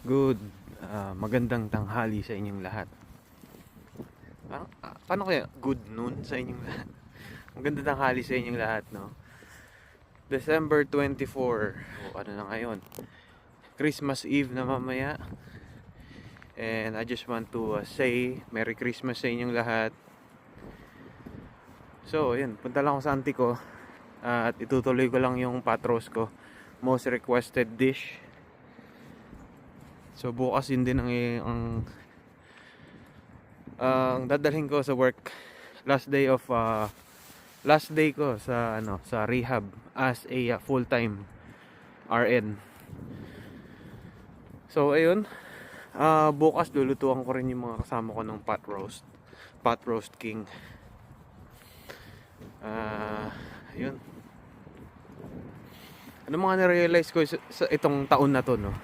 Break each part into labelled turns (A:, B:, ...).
A: Good, magandang tanghali sa inyong lahat. Paano kaya good noon sa inyong lahat? Magandang tanghali sa inyong lahat, no? December 24, o ano na ngayon? Christmas Eve na mamaya. And I just want to say Merry Christmas sa inyong lahat. So, yun, punta lang ako sa auntie ko. At itutuloy ko lang yung pot roast ko. Most requested dish. So, bukas yun din ang dadalhin ko sa work. Last day ko sa rehab as a full-time RN. So ayun, bukas lulutuan ko rin yung mga kasama ko ng pot roast king. Yun. Ano mga na-realize ko sa itong taon na to, no?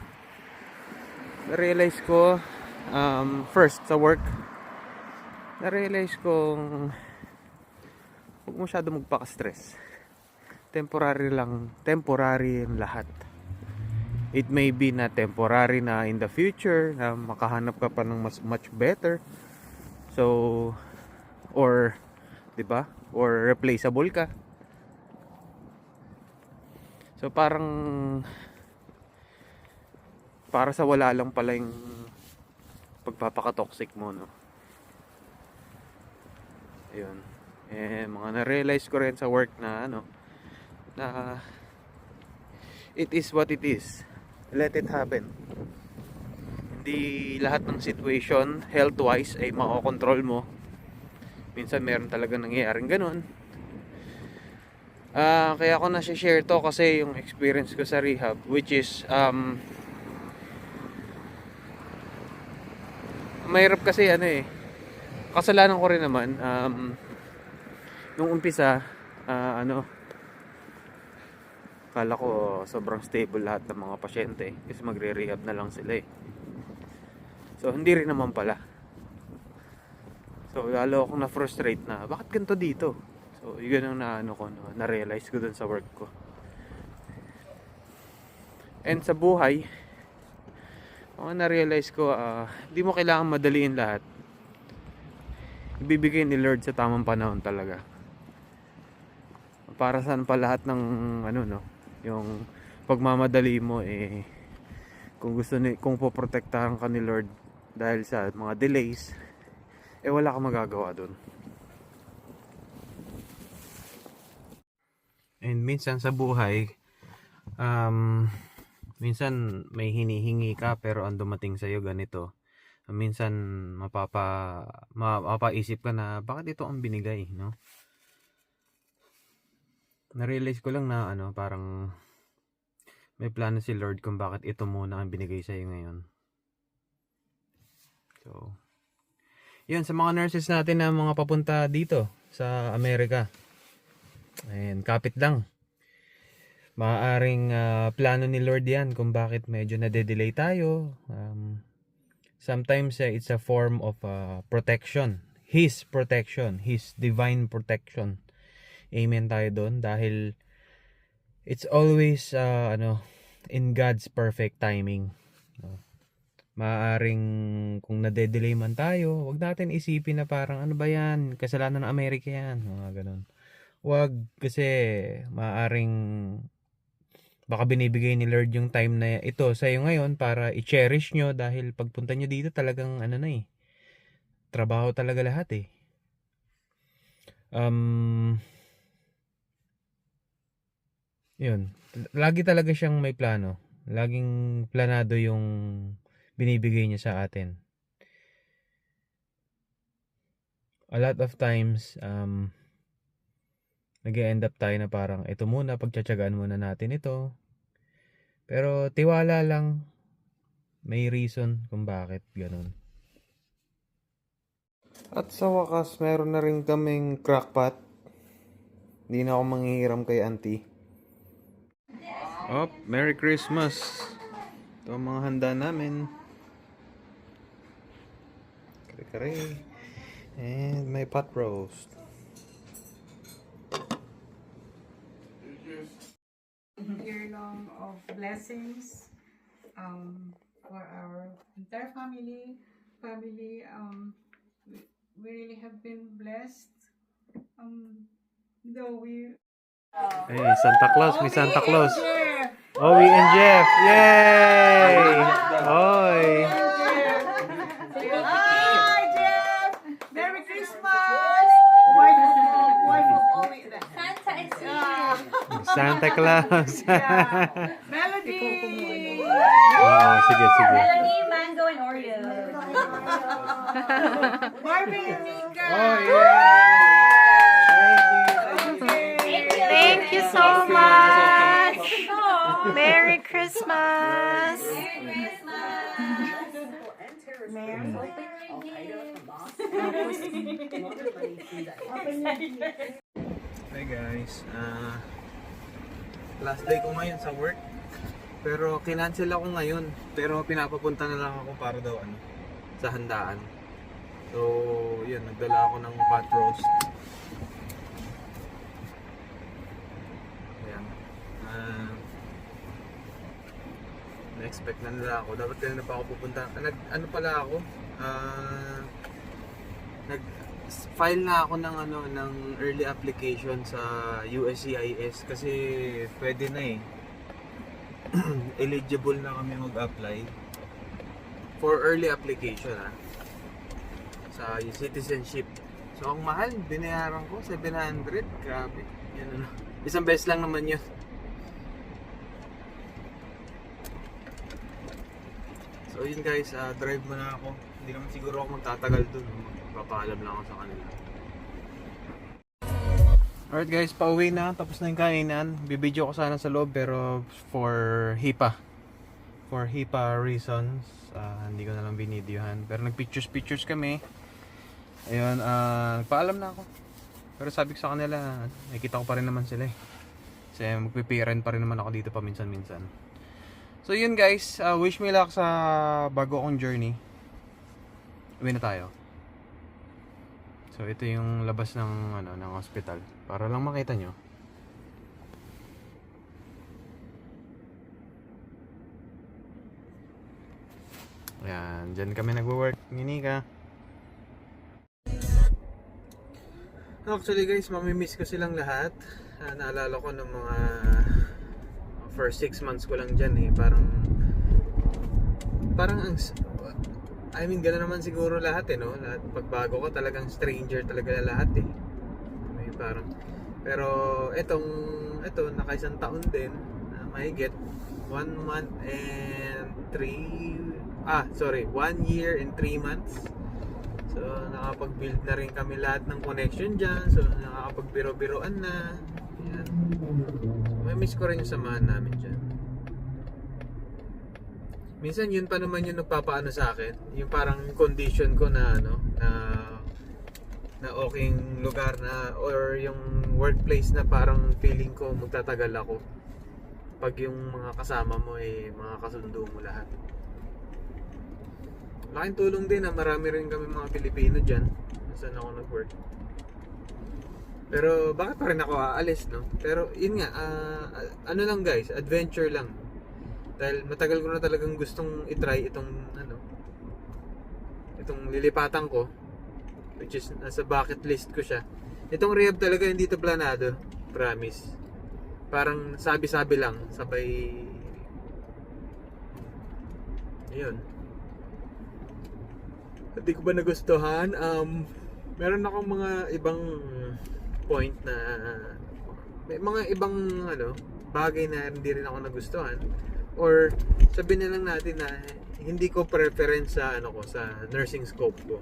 A: Na-realize ko first sa work, na-realize kong huwag masyado magpaka-stress. Temporary yung lahat. It may be na temporary na in the future na makahanap ka pa ng much better. So, or 'di ba? Or replaceable ka. So para sa wala lang pala yung pagpapaka-toxic mo, no. Ayun. Mga na-realize ko rin sa work na na it is what it is. Let it happen. Hindi lahat ng situation health-wise ay makokontrol mo. Minsan meron talaga nangyayaring ganun. Kaya ako na-share to kasi yung experience ko sa rehab, which is mahirap kasi kasalanan ko rin naman. Nung umpisa, kala ko sobrang stable lahat ng mga pasyente kasi magre-rehab na lang sila. So hindi rin naman pala. So lalo akong na-frustrate na bakit ganito dito. So yun ang na-realize ko dun sa work ko. And sa buhay, na-realize ko, hindi mo kailangan madaliin lahat. Ibibigay ni Lord sa tamang panahon talaga. Para saan pa lahat ng yung pagmamadali mo, kung poprotektahan ka ni Lord dahil sa mga delays, wala kang magagawa dun. And minsan sa buhay, minsan may hinihingi ka pero ang dumating sa'yo ganito. Minsan mapapaisip ka na bakit ito ang binigay, no? Na-realize ko lang na parang may plano si Lord kung bakit ito muna ang binigay sa'yo ngayon. So, yun, sa mga nurses natin na mga papunta dito sa Amerika, and kapit lang, maaaring plano ni Lord yan kung bakit medyo nade-delay tayo. Sometimes it's a form of protection, His protection, His divine protection. Amen tayo doon dahil it's always in God's perfect timing. Maaaring kung nade-delay man tayo, wag natin isipin na parang ano ba yan, kasalanan ng Amerika yan, ganun. Wag, kasi maaaring baka binibigay ni Lord yung time na ito sa iyo ngayon para i-cherish nyo dahil pagpunta nyo dito talagang trabaho talaga lahat yun, lagi talaga siyang may plano, laging planado yung binibigay niya sa atin. A lot of times nag-end up tayo na parang ito muna, pagtsatsagaan muna natin ito, pero tiwala lang, may reason kung bakit ganun. At sa wakas, meron na rin kaming crackpot. Hindi na ako manghihiram kay auntie. Merry Christmas! Ito ang mga handa namin. Kare-kare. And may pot roast.
B: Year long of blessings for our entire family. We really have been blessed. Though we.
A: Hey, Santa Claus, may Santa Claus.
B: Jeff.
A: Owie and Jeff, yay! Oy!
B: Hi, Jeff. Merry Christmas. Wife of Owie.
C: Santa is here.
A: Santa Claus.
B: Melody.
A: Oo, sige.
C: Melody, mango, and Oreo.
B: Barbie and Mika.
A: Oh, yeah!
D: Thank you so much. Merry Christmas.
A: Hi guys, last day ko ngayon sa work. Pero kinancel ako ngayon. Pero pinapapunta na lang ako para daw sa handaan. So, yun, nagdala ako ng pot roast. Ayan. Na-expect na nila ako. Dapat kanina pa ako pupunta. Ano pala ako? Nag-file na ako ng early application sa USCIS kasi pwede na eh. Eligible na kami mag-apply for early application sa citizenship. So ang mahal, binayaran ko 700. Grabe. Yan isang beses lang naman yun. So yun guys, drive muna ako. Hindi naman siguro ako magtatagal dun. Magpapaalam lang ako sa kanila. Alright guys, pauwi na. Tapos na yung kainan. Bibidyo ko sana sa loob pero for HIPAA. For HIPAA reasons, hindi ko na lang binidyohan. Pero nagpictures kami. Ayun, nagpaalam na ako. Pero sabi ko sa kanila, nakikita ko pa rin naman sila eh. Kasi magpipiran pa rin naman ako dito paminsan-minsan. So yun guys, wish me luck sa bago kong journey. Uwi na tayo. So ito yung labas ng ng hospital para lang makita nyo. Ayan, dyan kami nagwo-work ni Nika. Actually guys, mamimiss ko silang lahat. Naalala ko ng mga first 6 months ko lang dyan eh. Parang I mean, gano'n naman siguro lahat eh, no? Lahat, pagbago ko talagang stranger talaga lahat eh. May parang, pero ito, nakaisang taon din, mahigit 1 year and 3 months. So, nakapag-build na rin kami lahat ng connection dyan. So, nakapag-biro-biroan na. Yan. May miss ko rin yung samahan namin dyan. Minsan yun pa naman yung nagpapaano sa akin, yung parang condition ko na na okayng lugar na or yung workplace na parang feeling ko magtatagal ako pag yung mga kasama mo mga kasundo mo lahat. Laking tulong din na marami rin kami mga Pilipino dyan saan ako nag-work. Pero bakit pa rin ako aalis, no? Pero yun nga, ano lang guys, adventure lang. Dahil matagal ko na talagang gustong i-try itong lilipatan ko, which is nasa bucket list ko siya. Itong rehab talaga hindi to planado, promise. Parang sabi-sabi lang, sabay ayun. Hindi ko ba nagustuhan? Meron akong mga ibang point na may mga ibang bagay na hindi rin ako nagustuhan. Or sabihin na lang natin na hindi ko preference sa sa nursing scope ko.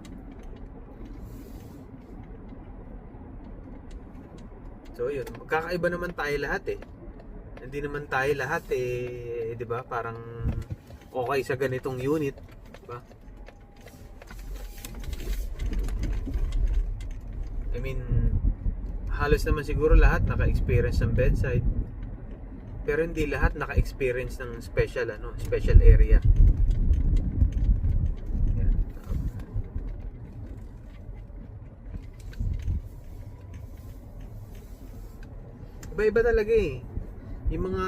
A: So yun, magkakaiba naman tayo lahat eh. Hindi naman tayo lahat 'di ba? Parang okay sa ganitong unit, 'di ba? I mean, halos naman siguro lahat naka-experience ng bedside. Pero hindi lahat naka-experience ng special area. Yan. Iba-iba talaga eh. Yung mga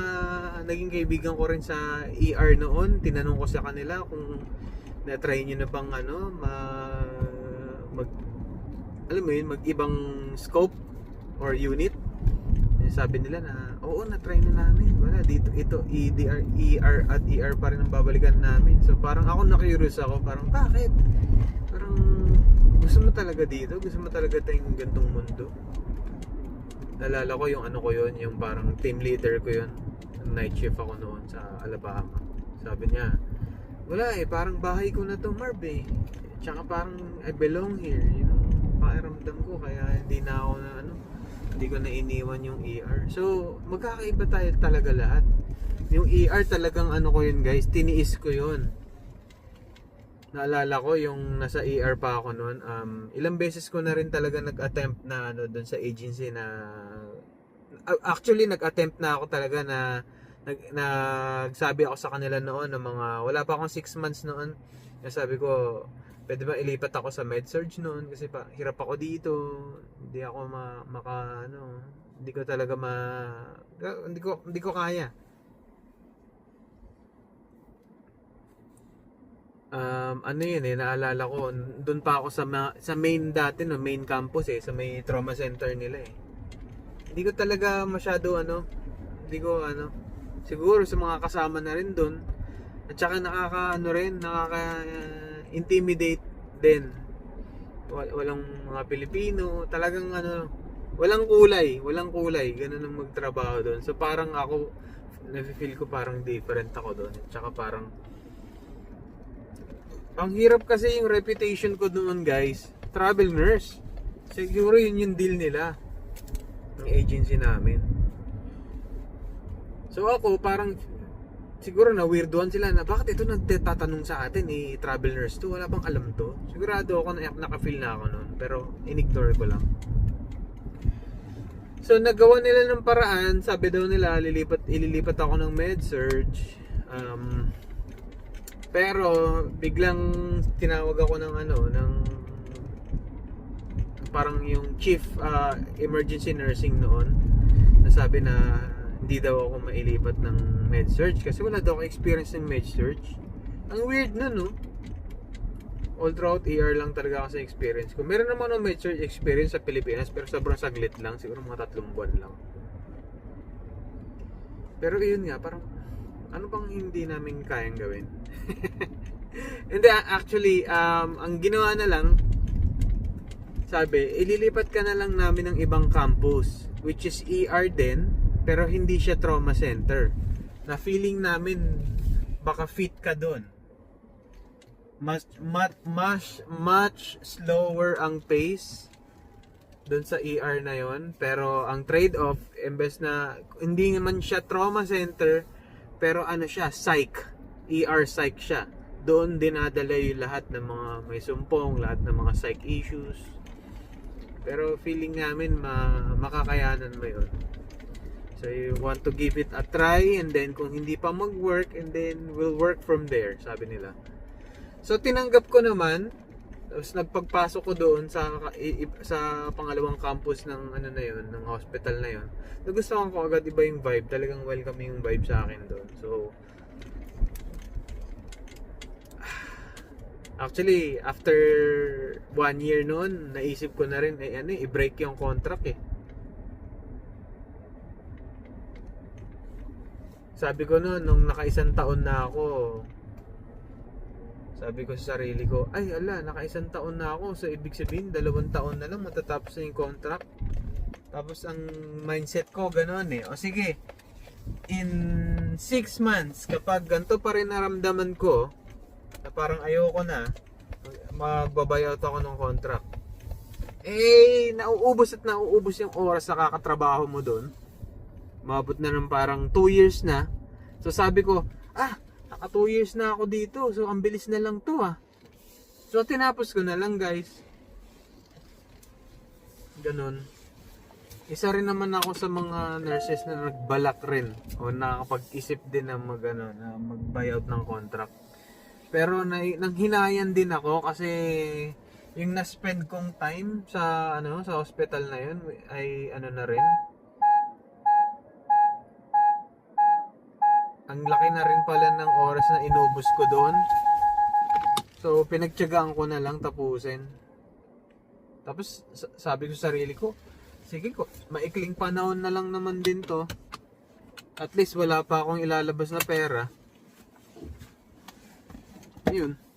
A: naging kaibigan ko rin sa ER noon, tinanong ko sa kanila kung Na-try nyo na bang alam mo yun, mag-ibang scope or unit? Sabi nila na, oo, na-try na namin. Wala, dito, ito, ER at ER pa rin ang babalikan namin. So, parang ako na-curious ako. Parang, bakit? Parang, gusto mo talaga dito? Gusto mo talaga tayong gantong mundo? Nalala ko yung ko yun, yung parang team leader ko yun. Night shift ako noon sa Alabama. Sabi niya, wala parang bahay ko na to, Marv eh. Tsaka parang I belong here. Yun ang pakiramdam ko. Kaya hindi na ako na hindi ko na iniwan yung ER. So, magkakaiba tayo talaga lahat. Yung ER talagang ko yun guys, tiniis ko yun. Naalala ko yung nasa ER pa ako noon. Ilang beses ko na rin talaga nag-attempt na doon sa agency na actually nag-attempt na ako talaga na nagsabi ako sa kanila noon ng mga wala pa akong 6 months noon. Sabi ko, pwede ba ilipat ako sa med-surg noon kasi hirap ako dito. Hindi ako hindi ko talaga hindi ko kaya. Yun naalala ko, doon pa ako sa main dati main campus sa may trauma center nila Hindi ko talaga masyado hindi ko siguro sa mga kasama na rin doon. At saka nakaka-intimidate din. Walang mga Pilipino, talagang walang kulay, ganun ang magtrabaho doon. So parang ako na-feel ko parang different ako doon. At saka parang ang hirap kasi yung reputation ko doon guys, travel nurse. Siguro yun yung deal nila ng agency namin. So ako parang siguro na weirdoan sila na bakit ito nagtatanong sa atin travel nurse to, wala bang alam to? Sigurado ako na naka-feel na ako noon, pero in-ignore ko lang. So nagawa nila ng paraan, sabi daw nila ililipat ako ng med-surg. Pero biglang tinawag ako ng parang yung chief emergency nursing noon. Nasabi na hindi daw ako mailipat ng med-surg kasi wala daw ako experience ng med-surg. Ang weird nun, no? All throughout ER lang talaga kasi experience ko. Meron naman ng med-surg experience sa Pilipinas pero sobrang saglit lang, siguro mga 3 buwan lang. Pero yun nga, parang ano bang hindi namin kayang gawin? Hindi, actually, ang ginawa na lang, sabi, ililipat ka na lang namin ng ibang campus, which is ER din, pero hindi siya trauma center. Na feeling namin baka fit ka doon. Much slower ang pace doon sa ER na yon, pero ang trade-off, imbes na hindi naman siya trauma center, pero siya, psych. ER psych siya. Doon dinadala yung lahat ng mga may sumpong, lahat ng mga psych issues. Pero feeling namin makakayanan mo yun. So you want to give it a try, and then kung hindi pa mag-work, and then we'll work from there, sabi nila. So tinanggap ko naman. Tapos nagpagpasok ko doon sa pangalawang campus ng na yun, ng hospital na yun. Nagustuhan ko agad, iba yung vibe, talagang welcome yung vibe sa akin doon. So actually after 1 year noon, naisip ko na rin i-break yung contract Sabi ko noon, nung naka-1 taon na ako, sabi ko sa sarili ko, ay ala, naka-1 taon na ako. So ibig sabihin, 2 taon na lang matatapos na yung contract. Tapos ang mindset ko ganoon O sige, in 6 months, kapag ganito pa rin naramdaman ko, na parang ayoko na, magbabayout ako ng contract. Nauubos yung oras na kakatrabaho mo doon. Mabot na ng parang 2 years na. So sabi ko, naka 2 years na ako dito. So ang bilis na lang to So tinapos ko na lang guys. Ganon. Isa rin naman ako sa mga nurses na nagbalak rin o nakakapag-isip din na na mag-buyout ng contract. Pero nanghinayan din ako kasi yung na-spend kong time sa sa hospital na yun ay na rin. Ang laki na rin pala ng oras na inubos ko doon. So, pinagtiyagaan ko na lang tapusin. Tapos, sabi ko sa sarili ko, sige ko, maikling panahon na lang naman din to. At least, wala pa akong ilalabas na pera. Yun.